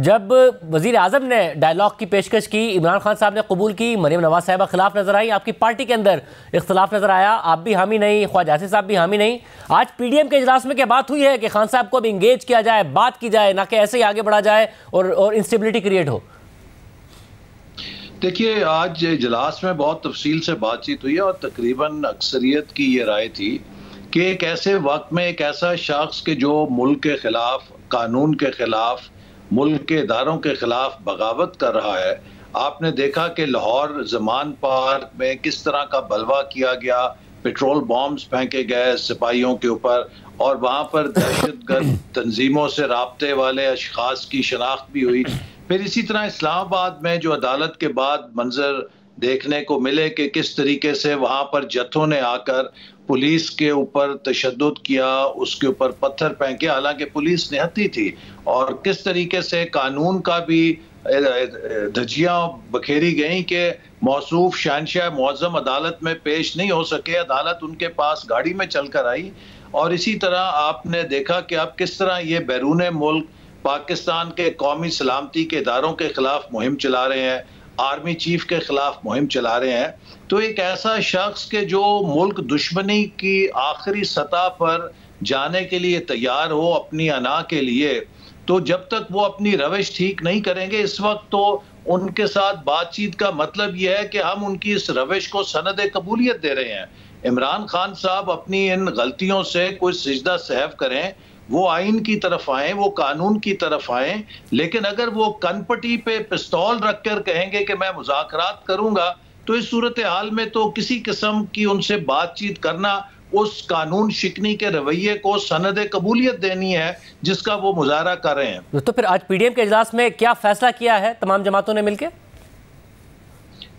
जब वजीर आजम ने डायलॉग की पेशकश की, इमरान खान साहब ने कबूल की, मरीम नवाज साहिबा खिलाफ नजर आई, आपकी पार्टी के अंदर इख्तलाफ नजर आया, आप भी हामी नहीं, ख्वाजा आसिफ साहब भी हामी नहीं। आज पीडीएम के इजलास में क्या बात हुई है कि खान साहब को अब इंगेज किया जाए, बात की जाए, ना कि ऐसे ही आगे बढ़ा जाए और इंस्टेबिलिटी क्रिएट हो? देखिए, आज इजलास में बहुत तफसील से बातचीत हुई है और तकरीबन अक्सरियत की ये राय थी कि एक ऐसे वक्त में एक ऐसा शख्स के जो मुल्क के खिलाफ, कानून के खिलाफ, मुल्क के इदारों के खिलाफ बगावत कर रहा है। आपने देखा कि लाहौर ज़मान पार्क में किस तरह का बलवा किया गया, पेट्रोल बॉम्ब्स फेंके गए सिपाहियों के ऊपर, और वहाँ पर दहशतगर्द तंजीमों से राब्ते वाले अशखास की शनाख्त भी हुई। फिर इसी तरह इस्लामाबाद में जो अदालत के बाद मंजर देखने को मिले कि किस तरीके से वहाँ पर जत्थों ने आकर पुलिस के ऊपर तशद्दुद किया, उसके ऊपर पत्थर फेंके, हालांकि पुलिस निहत्ती थी, और किस तरीके से कानून का भी धज्जियां बखेरी गई कि मौसूफ शहनशाह मुअज़्ज़म अदालत में पेश नहीं हो सके, अदालत उनके पास गाड़ी में चलकर आई। और इसी तरह आपने देखा कि अब किस तरह ये बैरून मुल्क पाकिस्तान के कौमी सलामती के इदारों के खिलाफ मुहिम चला रहे हैं, आर्मी चीफ के खिलाफ मुहिम चला रहे हैं। तो एक ऐसा शख्स के जो मुल्क दुश्मनी की आखिरी सतह पर जाने के लिए तैयार हो अपनी अना के लिए, तो जब तक वो अपनी रविश ठीक नहीं करेंगे, इस वक्त तो उनके साथ बातचीत का मतलब यह है कि हम उनकी इस रविश को सनद कबूलियत दे रहे हैं। इमरान खान साहब अपनी इन गलतियों से कोई सिजदा सहव करें, वो आइन की तरफ आए, वो कानून की तरफ आए, लेकिन अगर वो कनपटी पे पिस्तौल रखकर कहेंगे कि मैं मुज़ाकरात करूंगा, तो इस सूरत हाल में तो किसी किस्म की उनसे बातचीत करना उस कानून शिकनी के रवैये को सनद कबूलियत देनी है जिसका वो मुजाहरा कर रहे हैं। तो फिर आज पीडीएम के इजलास में क्या फैसला किया है तमाम जमातों ने मिलकर?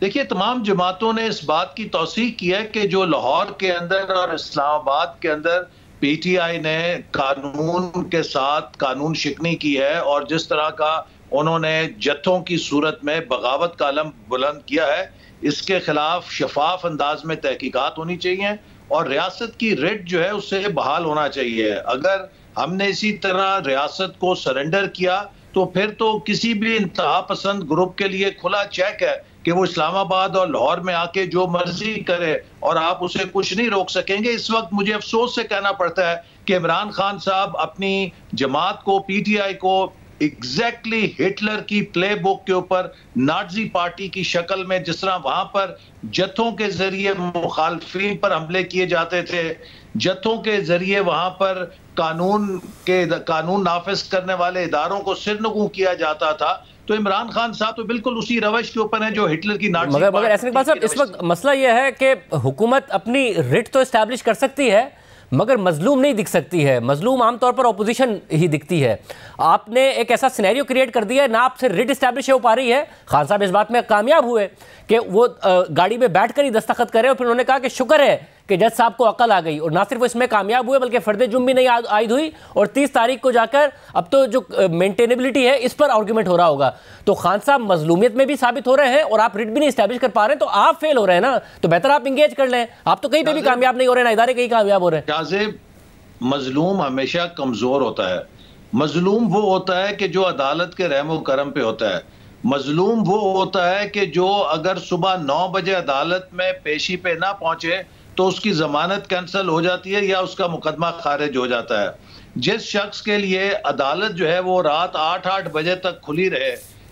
देखिए, तमाम जमातों ने इस बात की तौसीक की है कि जो लाहौर के अंदर और इस्लामाबाद के अंदर पीटीआई ने कानून के साथ कानून शिकनी की है और जिस तरह का उन्होंने जत्थों की सूरत में बगावत का अलम बुलंद किया है, इसके खिलाफ शफाफ अंदाज में तहकीकात होनी चाहिए और रियासत की रिट जो है उससे बहाल होना चाहिए। अगर हमने इसी तरह रियासत को सरेंडर किया तो फिर तो किसी भी इंतहा पसंद ग्रुप के लिए खुला चेक है कि वो इस्लामाबाद और लाहौर में आके जो मर्जी करे और आप उसे कुछ नहीं रोक सकेंगे। इस वक्त मुझे अफसोस से कहना पड़ता है कि इमरान खान साहब अपनी जमात को, पीटीआई को एग्जैक्टली हिटलर की प्ले बुक के ऊपर नाज़ी पार्टी की शक्ल में, जिस तरह वहां पर जत्थों के जरिए मुखालफिन पर हमले किए जाते थे, जत्थों के जरिए वहां पर कानून नाफिज करने वाले इदारों को सिरनगू किया जाता था, तो इमरान खान साहब तो बिल्कुल उसी रवश के ऊपर है जो हिटलर की नाज़ी पार्टी। मगर ऐसे बात साहब, इस वक्त मसला यह है कि हुकूमत अपनी रिट तो इस्टेब्लिश कर सकती है मगर मजलूम नहीं दिख सकती है। मजलूम आमतौर पर ऑपोजिशन ही दिखती है। आपने एक ऐसा सिनेरियो क्रिएट कर दिया है, ना आपसे रिट इस्टेब्लिश हो पा रही है। खान साहब इस बात में कामयाब हुए कि वो गाड़ी में बैठकर ही दस्तखत करे और फिर उन्होंने कहा कि शुक्र है कि जज साहब को अकल आ गई, और ना सिर्फ वो इसमें कामयाब हुए बल्कि फर्द जुर्म भी नहीं आयद हुई। और 30 तारीख को जाकर अब तो जो मेंटेनेबिलिटी है इस पर आर्गूमेंट हो रहा होगा। तो खान साहब मजलूमियत में भी साबित हो रहे हैं और आप रिट भी नहीं इस्टेब्लिश कर पा रहे हैं, तो आप फेल हो रहे हैं ना। तो बेहतर आप इंगेज कर लें। आप तो कहीं पे भी कामयाब नहीं हो रहे, ना इदारे कहीं कामयाब हो रहे हैं। काज़िब, मजलूम हमेशा कमजोर होता है। मजलूम वो होता है कि जो अदालत के रहमो करम पे होता है। मजलूम वो होता है कि जो अगर सुबह 9 बजे अदालत में पेशी पे ना पहुंचे तो उसकी जमानत कैंसिल हो जाती है या उसका मुकदमा खारिज हो जाता है। जिस शख्स के लिए अदालत जो है वो रात 8-8 बजे तक खुली रहे,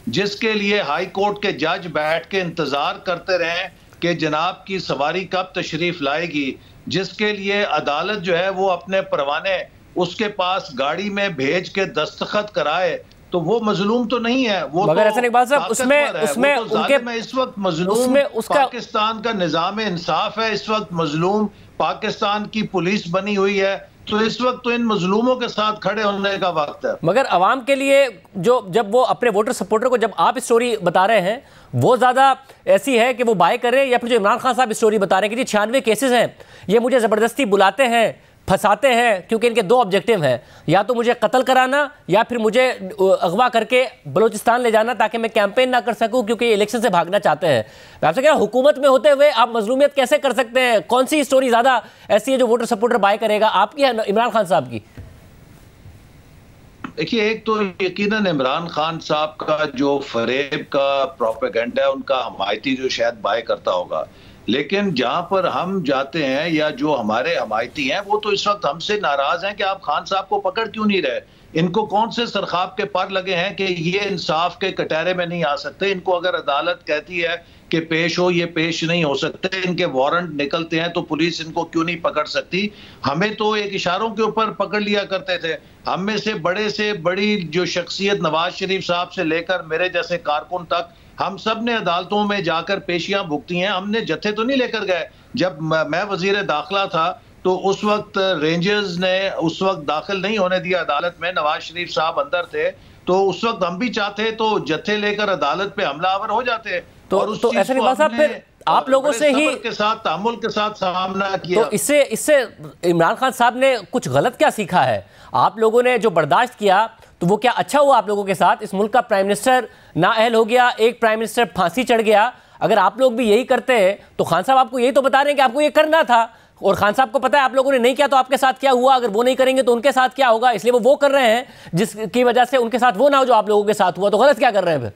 जिसके लिए हाई कोर्ट के जज बैठ के इंतजार करते रहे कि जनाब की सवारी कब तशरीफ लाएगी, जिसके लिए अदालत जो है वो अपने परवाने उसके पास गाड़ी में भेज के दस्तखत कराए, तो वो मजलूम तो नहीं है। वो मगर ऐसा नहीं बात साहब, उसमें उनके में इस वक्त मजलूम पाकिस्तान का निजाम इंसाफ है, इस वक्त मजलूम पाकिस्तान की पुलिस बनी हुई है। तो इस वक्त तो इन मजलूमों के साथ खड़े होने का वक्त है। मगर अवाम के लिए जब वो अपने वोटर सपोर्टर को जब आप स्टोरी बता रहे हैं वो ज़्यादा ऐसी है कि वो बाय कर रहे हैं, या फिर जो इमरान खान साहब स्टोरी बता रहे हैं कि जी 96 केसेस हैं, ये मुझे ज़बरदस्ती बुलाते हैं, फंसाते हैं, क्योंकि इनके 2 ऑब्जेक्टिव हैं, या तो मुझे कत्ल कराना या फिर मुझे अगवा करके बलूचिस्तान ले जाना ताकि मैं कैंपेन ना कर सकूं क्योंकि ये इलेक्शन से भागना चाहते हैं। मैं आपसे कह रहा हूं, हुकूमत में होते हुए आप मजलूमियत कैसे कर सकते हैं? कौन सी स्टोरी ज़्यादा ऐसी है जो वोटर सपोर्टर बाय करेगा, आपकी या इमरान खान साहब की? देखिए, एक तो यकीनन इमरान खान साहब का जो फरेब का प्रोपेगेंडा है, उनका हमायती जो शायद बाय करता होगा, लेकिन जहां पर हम जाते हैं या जो हमारे हमायती हैं, वो तो इस वक्त हमसे नाराज हैं कि आप खान साहब को पकड़ क्यों नहीं रहे। इनको कौन से सरखाब के पर लगे हैं कि ये इंसाफ के कटहरे में नहीं आ सकते। इनको अगर अदालत कहती है कि पेश हो, ये पेश नहीं हो सकते, इनके वारंट निकलते हैं, तो पुलिस इनको क्यों नहीं पकड़ सकती। हमें तो एक इशारों के ऊपर पकड़ लिया करते थे। हम में से बड़ी जो शख्सियत नवाज शरीफ साहब से लेकर मेरे जैसे कारकुन तक, हम सब ने अदालतों में जाकर पेशियां भुगती हैं। हमने जत्थे तो नहीं लेकर गए। जब मैं वजीर दाखिला था तो उस वक्त रेंजर्स ने उस वक्त दाखिल नहीं होने दिया अदालत में, नवाज शरीफ साहब अंदर थे, तो उस वक्त हम भी चाहते तो जत्थे लेकर अदालत पे हमलावर हो जाते। तो ऐसे नहीं साहब, फिर आप लोगों से ही के साथ तामुल के साथ सामना किया। तो इससे इमरान खान साहब ने कुछ गलत क्या सीखा है? आप लोगों ने जो बर्दाश्त किया तो वो क्या अच्छा हुआ आप लोगों के साथ? इस मुल्क का प्राइम मिनिस्टर नाअहल हो गया, एक प्राइम मिनिस्टर फांसी चढ़ गया। अगर आप लोग भी यही करते हैं तो खान साहब आपको यही तो बता रहे हैं कि आपको ये करना था, और खान साहब को पता है आप लोगों ने नहीं किया तो आपके साथ क्या हुआ। अगर वो नहीं करेंगे तो उनके साथ क्या होगा, इसलिए वो कर रहे हैं जिसकी वजह से उनके साथ वो ना हो जो आप लोगों के साथ हुआ। तो गलत क्या कर रहे हैं फिर?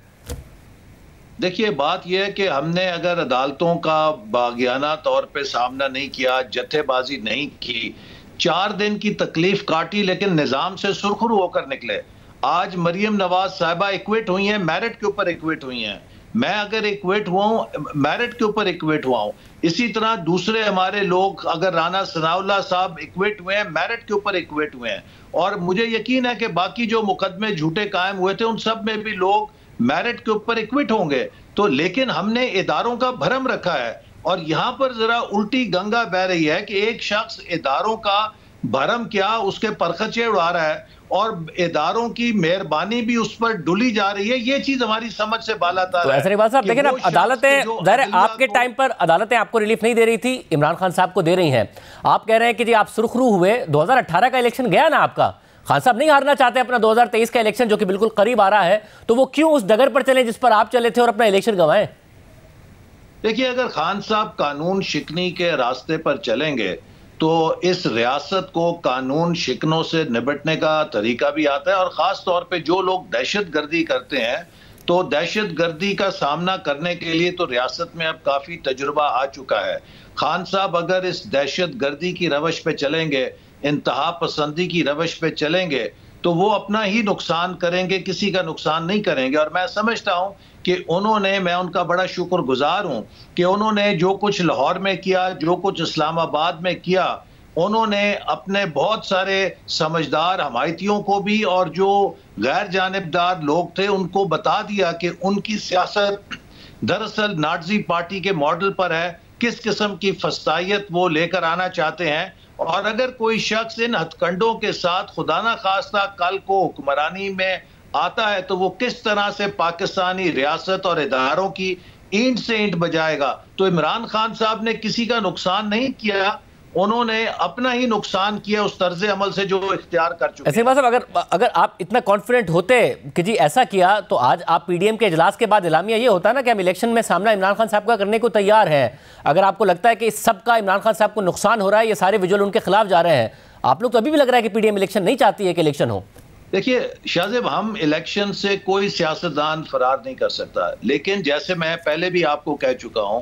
देखिए, बात यह है कि हमने अगर अदालतों का बागियाना तौर पे सामना नहीं किया, जत्थेबाजी नहीं की, 4 दिन की तकलीफ काटी, लेकिन निजाम से सुरखरू होकर निकले। आज मरियम नवाज साहिबा इक्विट हुई हैं, मेरिट के ऊपर इक्विट हुई हैं। मैं अगर इक्विट हुआ हूं, मेरिट के ऊपर इक्विट हुआ हूं। इसी तरह दूसरे हमारे लोग, अगर राना सनाउल्लाह साहब इक्विट हुए हैं, मेरिट के ऊपर इक्विट हुए हैं। और मुझे यकीन है कि बाकी जो मुकदमे झूठे कायम हुए थे, उन सब में भी लोग मेरिट के ऊपर इक्विट होंगे। तो लेकिन हमने इदारों का भरम रखा है, और यहां पर जरा उल्टी गंगा बह रही है कि एक शख्स इदारों का भरम क्या, उसके परखचे उड़ा रहा है, और इदारों की मेहरबानी भी उस पर डुली जा रही है। ये चीज हमारी समझ से बालातर तो ऐसे नहीं बात साहब, लेकिन अब अदालतें, ज़ाहिर है आपके टाइम पर अदालतें आपको रिलीफ नहीं दे रही थी, इमरान खान साहब को दे रही हैं। आप कह रहे हैं कि जी आप सुरखरू हुए, 2018 का इलेक्शन गया ना आपका, खान साहब नहीं हारना चाहते अपना 2023 का इलेक्शन जो कि बिल्कुल करीब आ रहा है, तो वो क्यों उस डगर पर चले जिस पर आप चले थे और अपना इलेक्शन गंवाएं? देखिए, अगर खान साहब कानून शिकनी के रास्ते पर चलेंगे तो इस रियासत को कानून शिकनों से निपटने का तरीका भी आता है। और खास तौर पे जो लोग दहशत गर्दी करते हैं, तो दहशत गर्दी का सामना करने के लिए तो रियासत में अब काफी तजुर्बा आ चुका है। खान साहब अगर इस दहशत गर्दी की रवश पे चलेंगे, इंतहा पसंदी की रवश पे चलेंगे, तो वो अपना ही नुकसान करेंगे, किसी का नुकसान नहीं करेंगे। और मैं समझता हूं कि उन्होंने, मैं उनका बड़ा शुक्रगुजार हूं कि उन्होंने जो कुछ लाहौर में किया, जो कुछ इस्लामाबाद में किया, उन्होंने अपने बहुत सारे समझदार हमायतियों को भी और जो गैर जानिबदार लोग थे उनको बता दिया कि उनकी सियासत दरअसल नाटजी पार्टी के मॉडल पर है, किस किस्म की फस्तायत वो लेकर आना चाहते हैं। और अगर कोई शख्स इन हथकंडों के साथ खुदा ना खास्ता कल को हुक्मरानी में आता है, तो वो किस तरह से पाकिस्तानी रियासत और इदारों की ईंट से ईंट बजाएगा। तो इमरान खान साहब ने किसी का नुकसान नहीं किया, उन्होंने अपना ही नुकसान किया उस तर्ज अमल से जो इख्तियार कर चुके हैं। ऐसे बात साहब, अगर आप इतना कॉन्फिडेंट होते कि जी ऐसा किया, तो आज आप पीडीएम के इजलास के बाद इलामिया ये होता ना कि हम इलेक्शन में सामना इमरान खान साहब का करने को तैयार हैं। अगर आपको लगता है कि इस सब का इमरान खान साहब को नुकसान हो रहा है, ये सारे विजुअल उनके खिलाफ जा रहे हैं, आप लोग तो अभी भी लग रहा है कि पीडीएम इलेक्शन नहीं चाहती है कि इलेक्शन हो। देखिए शाहजेब, हम इलेक्शन से कोई सियासतदान फरार नहीं कर सकता, लेकिन जैसे मैं पहले भी आपको कह चुका हूं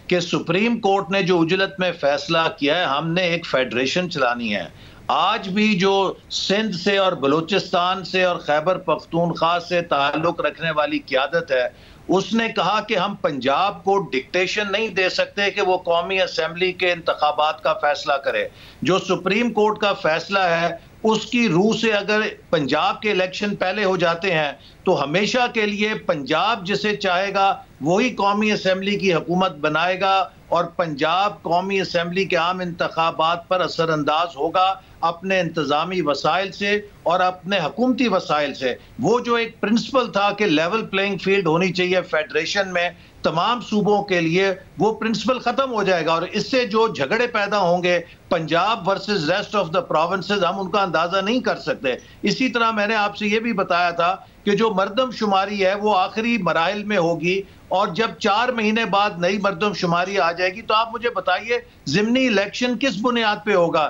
कि सुप्रीम कोर्ट ने जो उजलत में फैसला किया है, हमने एक फेडरेशन चलानी है। आज भी जो सिंध से और बलूचिस्तान से और खैबर पख्तूनख्वा से ताल्लुक रखने वाली क़यादत है, उसने कहा कि हम पंजाब को डिक्टेशन नहीं दे सकते कि वो कौमी असेंबली के इंतखाबात का फैसला करे। जो सुप्रीम कोर्ट का फैसला है उसकी रूह से अगर पंजाब के इलेक्शन पहले हो जाते हैं तो हमेशा के लिए पंजाब जिसे चाहेगा वही कौमी असेंबली की हुकूमत बनाएगा, और पंजाब कौमी असेंबली के आम इंतखाबात पर असरअंदाज होगा अपने इंतजामी वसाइल से और अपने हुकूमती वसाइल से। वो जो एक प्रिंसिपल था कि लेवल प्लेइंग फील्ड होनी चाहिए फेडरेशन में तमाम सूबों के लिए, वो प्रिंसिपल खत्म हो जाएगा। और इससे जो झगड़े पैदा होंगे Punjab versus rest of the provinces, हम उनका अंदाजा नहीं कर सकते। इसी तरह मैंने आपसे ये भी बताया था कि जो मर्दमशुमारी है वो आखिरी मराइल में होगी, और जब 4 महीने बाद नई मर्दमशुमारी आ जाएगी तो आप मुझे बताइए ज़िमनी इलेक्शन किस बुनियाद पे होगा?